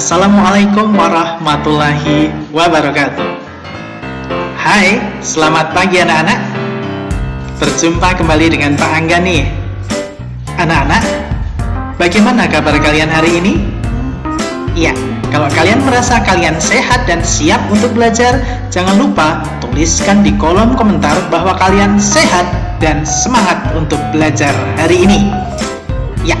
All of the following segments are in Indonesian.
Assalamualaikum warahmatullahi wabarakatuh. Hai, selamat pagi anak-anak. Berjumpa kembali dengan Pak Angga nih. Anak-anak, bagaimana kabar kalian hari ini? Iya, kalau kalian merasa kalian sehat dan siap untuk belajar, jangan lupa tuliskan di kolom komentar bahwa kalian sehat dan semangat untuk belajar hari ini. Ya,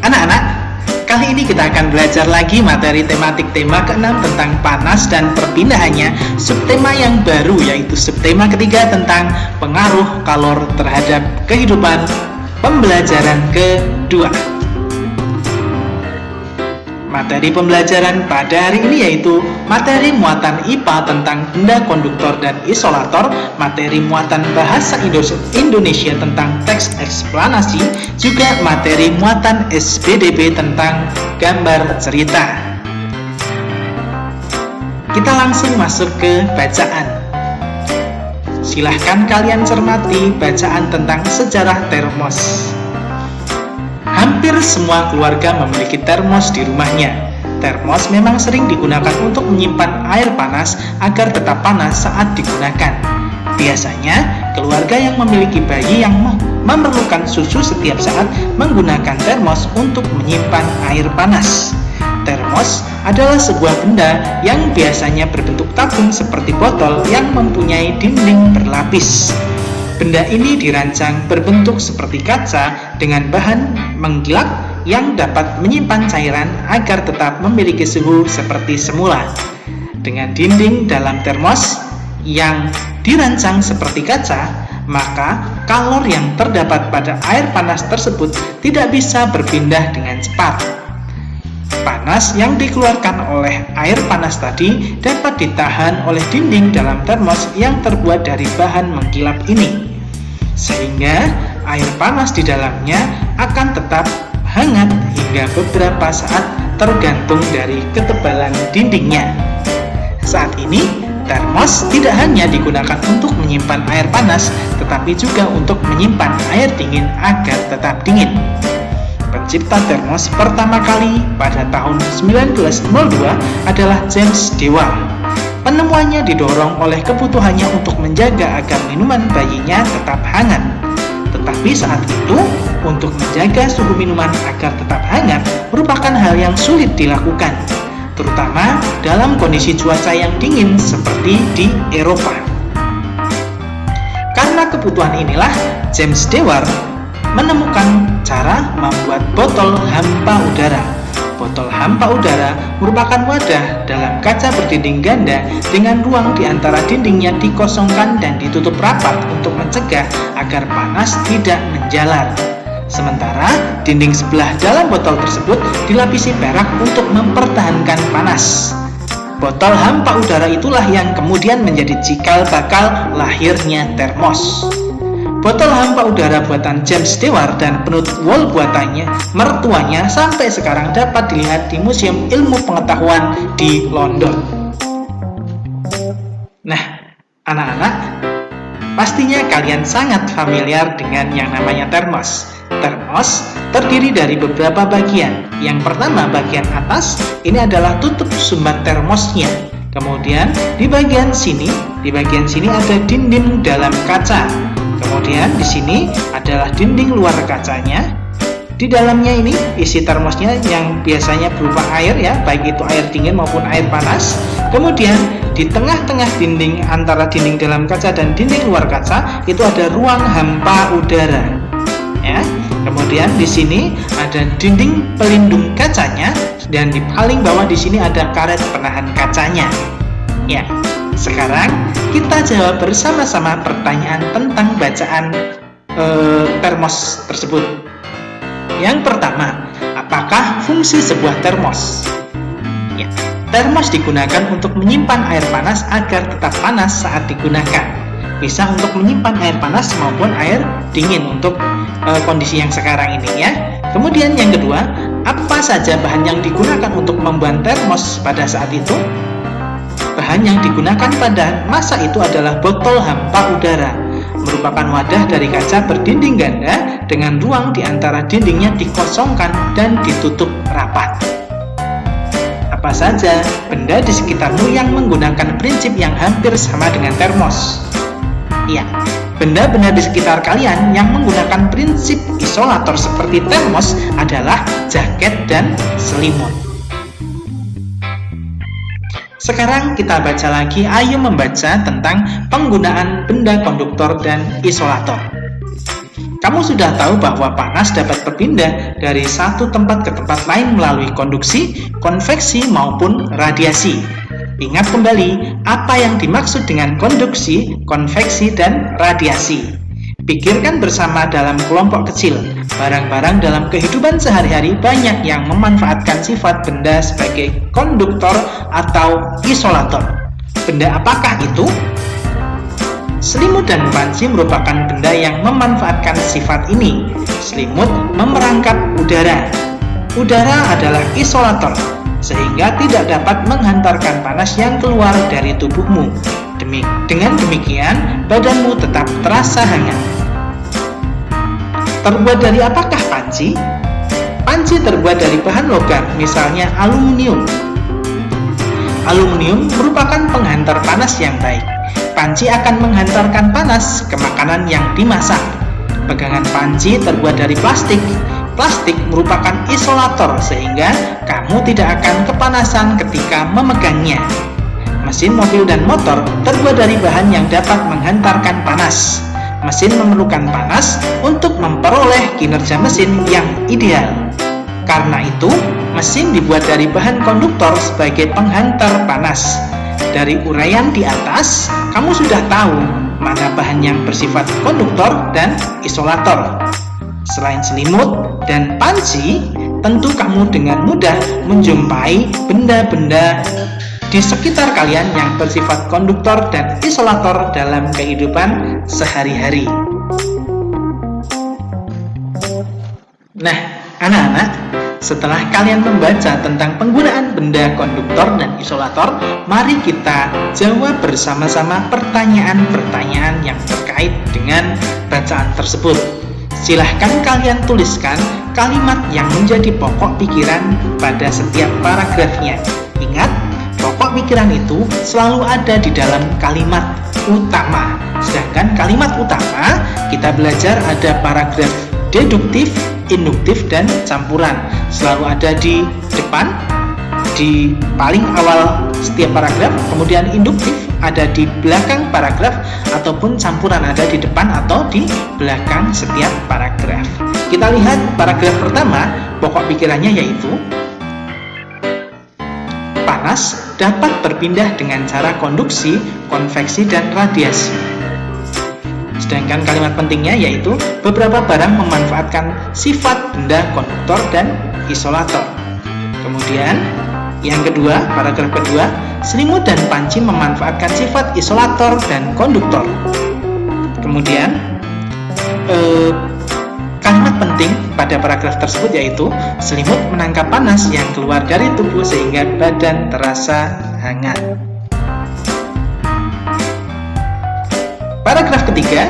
anak-anak, kali ini kita akan belajar lagi materi tematik tema ke-6 tentang panas dan perpindahannya, subtema yang baru yaitu subtema ketiga tentang pengaruh kalor terhadap kehidupan pembelajaran kedua. Materi pembelajaran pada hari ini yaitu materi muatan IPA tentang benda konduktor dan isolator, materi muatan bahasa Indonesia tentang teks eksplanasi, juga materi muatan SPDB tentang gambar cerita. Kita langsung masuk ke bacaan. Silahkan kalian cermati bacaan tentang sejarah termos. Hampir semua keluarga memiliki termos di rumahnya. Termos memang sering digunakan untuk menyimpan air panas agar tetap panas saat digunakan. Biasanya, keluarga yang memiliki bayi yang memerlukan susu setiap saat menggunakan termos untuk menyimpan air panas. Termos adalah sebuah benda yang biasanya berbentuk tabung seperti botol yang mempunyai dinding berlapis. Benda ini dirancang berbentuk seperti kaca dengan bahan mengkilap yang dapat menyimpan cairan agar tetap memiliki suhu seperti semula. Dengan dinding dalam termos yang dirancang seperti kaca, maka kalor yang terdapat pada air panas tersebut tidak bisa berpindah dengan cepat. Panas yang dikeluarkan oleh air panas tadi dapat ditahan oleh dinding dalam termos yang terbuat dari bahan mengkilap ini, sehingga air panas di dalamnya akan tetap hangat hingga beberapa saat tergantung dari ketebalan dindingnya. Saat ini, termos tidak hanya digunakan untuk menyimpan air panas, tetapi juga untuk menyimpan air dingin agar tetap dingin. Pencipta termos pertama kali pada tahun 1902 adalah James Dewar. Penemuannya didorong oleh kebutuhannya untuk menjaga agar minuman bayinya tetap hangat. Tetapi saat itu, untuk menjaga suhu minuman agar tetap hangat merupakan hal yang sulit dilakukan, terutama dalam kondisi cuaca yang dingin seperti di Eropa. Karena kebutuhan inilah, James Dewar menemukan cara membuat botol hampa udara. Botol hampa udara merupakan wadah dalam kaca berdinding ganda dengan ruang di antara dindingnya dikosongkan dan ditutup rapat untuk mencegah agar panas tidak menjalar. Sementara dinding sebelah dalam botol tersebut dilapisi perak untuk mempertahankan panas. Botol hampa udara itulah yang kemudian menjadi cikal bakal lahirnya termos. Botol hampa udara buatan James Dewar dan penutup wol buatannya mertuanya sampai sekarang dapat dilihat di Museum Ilmu Pengetahuan di London. Nah, anak-anak, pastinya kalian sangat familiar dengan yang namanya termos. Termos terdiri dari beberapa bagian. Yang pertama, bagian atas ini adalah tutup sumbat termosnya. Kemudian di bagian sini ada dinding dalam kaca. Kemudian di sini adalah dinding luar kacanya. Di dalamnya ini isi termosnya yang biasanya berupa air ya, baik itu air dingin maupun air panas. Kemudian di tengah-tengah dinding antara dinding dalam kaca dan dinding luar kaca itu ada ruang hampa udara. Ya. Kemudian di sini ada dinding pelindung kacanya dan di paling bawah di sini ada karet penahan kacanya. Ya. Sekarang kita jawab bersama-sama pertanyaan tentang bacaan termos tersebut. Yang pertama, apakah fungsi sebuah termos? Ya, termos digunakan untuk menyimpan air panas agar tetap panas saat digunakan. Bisa untuk menyimpan air panas maupun air dingin untuk kondisi yang sekarang ini ya. Kemudian yang kedua, apa saja bahan yang digunakan untuk membuat termos pada saat itu? Bahan yang digunakan pada masa itu adalah botol hampa udara, merupakan wadah dari kaca berdinding ganda dengan ruang di antara dindingnya dikosongkan dan ditutup rapat. Apa saja benda di sekitarmu yang menggunakan prinsip yang hampir sama dengan termos? Ya, benda-benda di sekitar kalian yang menggunakan prinsip isolator seperti termos adalah jaket dan selimut. Sekarang kita baca lagi, ayo membaca tentang penggunaan benda konduktor dan isolator. Kamu sudah tahu bahwa panas dapat berpindah dari satu tempat ke tempat lain melalui konduksi, konveksi, maupun radiasi. Ingat kembali apa yang dimaksud dengan konduksi, konveksi, dan radiasi. Pikirkan bersama dalam kelompok kecil. Barang-barang dalam kehidupan sehari-hari banyak yang memanfaatkan sifat benda sebagai konduktor atau isolator. Benda apakah itu? Selimut dan panci merupakan benda yang memanfaatkan sifat ini. Selimut memerangkap udara. Udara adalah isolator, sehingga tidak dapat menghantarkan panas yang keluar dari tubuhmu. Dengan demikian, badanmu tetap terasa hangat. Terbuat dari apakah panci? Panci terbuat dari bahan logam, misalnya aluminium. Aluminium merupakan penghantar panas yang baik. Panci akan menghantarkan panas ke makanan yang dimasak. Pegangan panci terbuat dari plastik. Plastik merupakan isolator sehingga kamu tidak akan kepanasan ketika memegangnya. Mesin mobil dan motor terbuat dari bahan yang dapat menghantarkan panas. Mesin memerlukan panas untuk memperoleh kinerja mesin yang ideal. Karena itu, mesin dibuat dari bahan konduktor sebagai penghantar panas. Dari uraian di atas, kamu sudah tahu mana bahan yang bersifat konduktor dan isolator. Selain selimut dan panci, tentu kamu dengan mudah menjumpai benda-benda di sekitar kalian yang bersifat konduktor dan isolator dalam kehidupan sehari-hari. Nah, anak-anak, setelah kalian membaca tentang penggunaan benda konduktor dan isolator, mari kita jawab bersama-sama pertanyaan-pertanyaan yang terkait dengan bacaan tersebut. Silahkan kalian tuliskan kalimat yang menjadi pokok pikiran pada setiap paragrafnya. Ingat, pokok pikiran itu selalu ada di dalam kalimat utama. Sedangkan kalimat utama kita belajar ada paragraf deduktif, induktif, dan campuran. Selalu ada di depan, di paling awal setiap paragraf, kemudian induktif ada di belakang paragraf, ataupun campuran ada di depan atau di belakang setiap paragraf. Kita lihat paragraf pertama, pokok pikirannya yaitu panas dapat berpindah dengan cara konduksi, konveksi, dan radiasi. Sedangkan kalimat pentingnya yaitu beberapa barang memanfaatkan sifat benda konduktor dan isolator. Kemudian yang kedua, paragraf kedua, selimut dan panci memanfaatkan sifat isolator dan konduktor. Kemudian kalimat penting pada paragraf tersebut yaitu selimut menangkap panas yang keluar dari tubuh sehingga badan terasa hangat. Paragraf ketiga,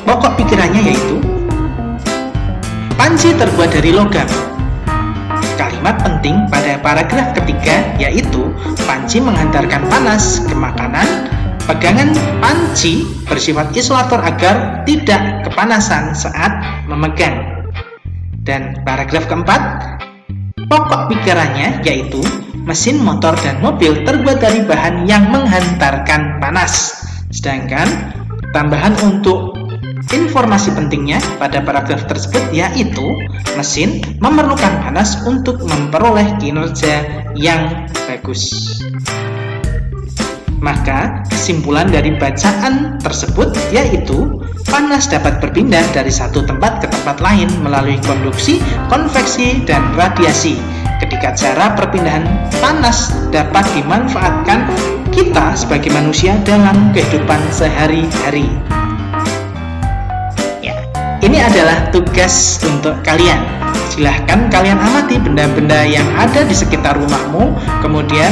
pokok pikirannya yaitu panci terbuat dari logam. Kalimat penting pada paragraf ketiga yaitu panci menghantarkan panas ke makanan. Pegangan panci bersifat isolator agar tidak kepanasan saat memegang. Dan paragraf keempat, pokok pikirannya yaitu mesin motor dan mobil terbuat dari bahan yang menghantarkan panas. Sedangkan tambahan untuk informasi pentingnya pada paragraf tersebut yaitu mesin memerlukan panas untuk memperoleh kinerja yang bagus. Maka kesimpulan dari bacaan tersebut yaitu panas dapat berpindah dari satu tempat ke tempat lain melalui konduksi, konveksi, dan radiasi. Ketika cara perpindahan panas dapat dimanfaatkan kita sebagai manusia dalam kehidupan sehari-hari. Ya, ini adalah tugas untuk kalian. Silahkan kalian amati benda-benda yang ada di sekitar rumahmu, kemudian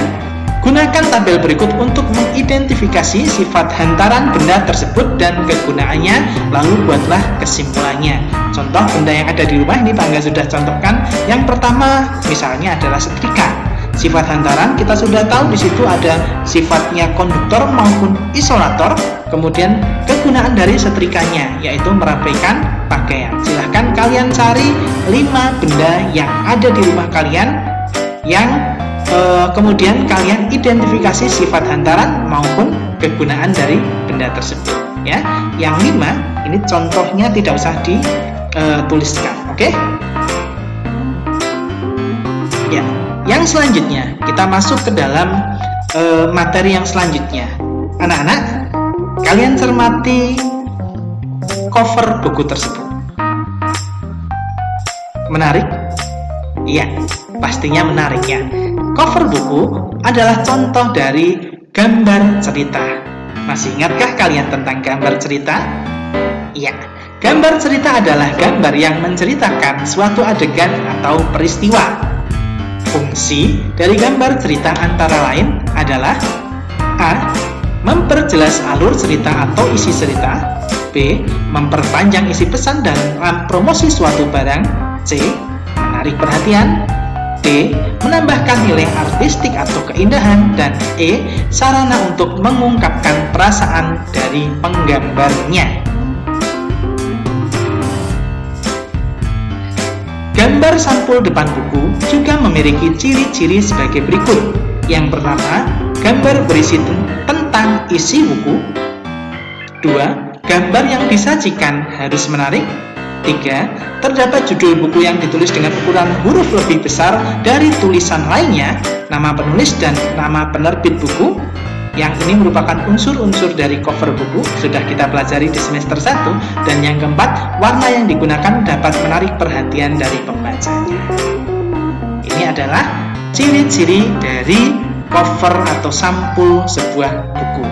gunakan tabel berikut untuk mengidentifikasi sifat hantaran benda tersebut dan kegunaannya, lalu buatlah kesimpulannya. Contoh benda yang ada di rumah ini Bangga sudah contohkan. Yang pertama misalnya adalah setrika. Sifat hantaran kita sudah tahu di situ ada sifatnya konduktor maupun isolator. Kemudian kegunaan dari setrikanya yaitu merapikan pakaian. Silahkan kalian cari 5 benda yang ada di rumah kalian yang kemudian kalian identifikasi sifat hantaran maupun kegunaan dari benda tersebut. Ya, yang 5 ini contohnya tidak usah dituliskan, oke? Ya, yang selanjutnya kita masuk ke dalam materi yang selanjutnya. Anak-anak, kalian cermati cover buku tersebut. Menarik? Iya, pastinya menarik ya. Cover buku adalah contoh dari gambar cerita. Masih ingatkah kalian tentang gambar cerita? Iya, gambar cerita adalah gambar yang menceritakan suatu adegan atau peristiwa. Fungsi dari gambar cerita antara lain adalah A. Memperjelas alur cerita atau isi cerita. B. Memperpanjang isi pesan dalam promosi suatu barang. C. Menarik perhatian. D. Menambahkan nilai artistik atau keindahan. Dan E. Sarana untuk mengungkapkan perasaan dari penggambarnya. Gambar sampul depan buku juga memiliki ciri-ciri sebagai berikut. Yang pertama, gambar berisi tentang isi buku. 2. Gambar yang disajikan harus menarik. 3. Terdapat judul buku yang ditulis dengan ukuran huruf lebih besar dari tulisan lainnya, nama penulis dan nama penerbit buku. Yang ini merupakan unsur-unsur dari cover buku, sudah kita pelajari di semester 1. Dan yang keempat, warna yang digunakan dapat menarik perhatian dari pembacanya. Ini adalah ciri-ciri dari cover atau sampul sebuah buku.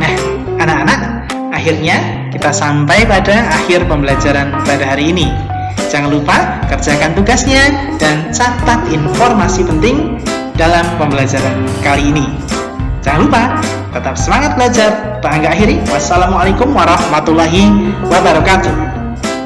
Nah, anak-anak, akhirnya kita sampai pada akhir pembelajaran pada hari ini. Jangan lupa kerjakan tugasnya dan catat informasi penting dalam pembelajaran kali ini. Jangan lupa tetap semangat belajar. Pak Angga akhiri. Wassalamualaikum warahmatullahi wabarakatuh.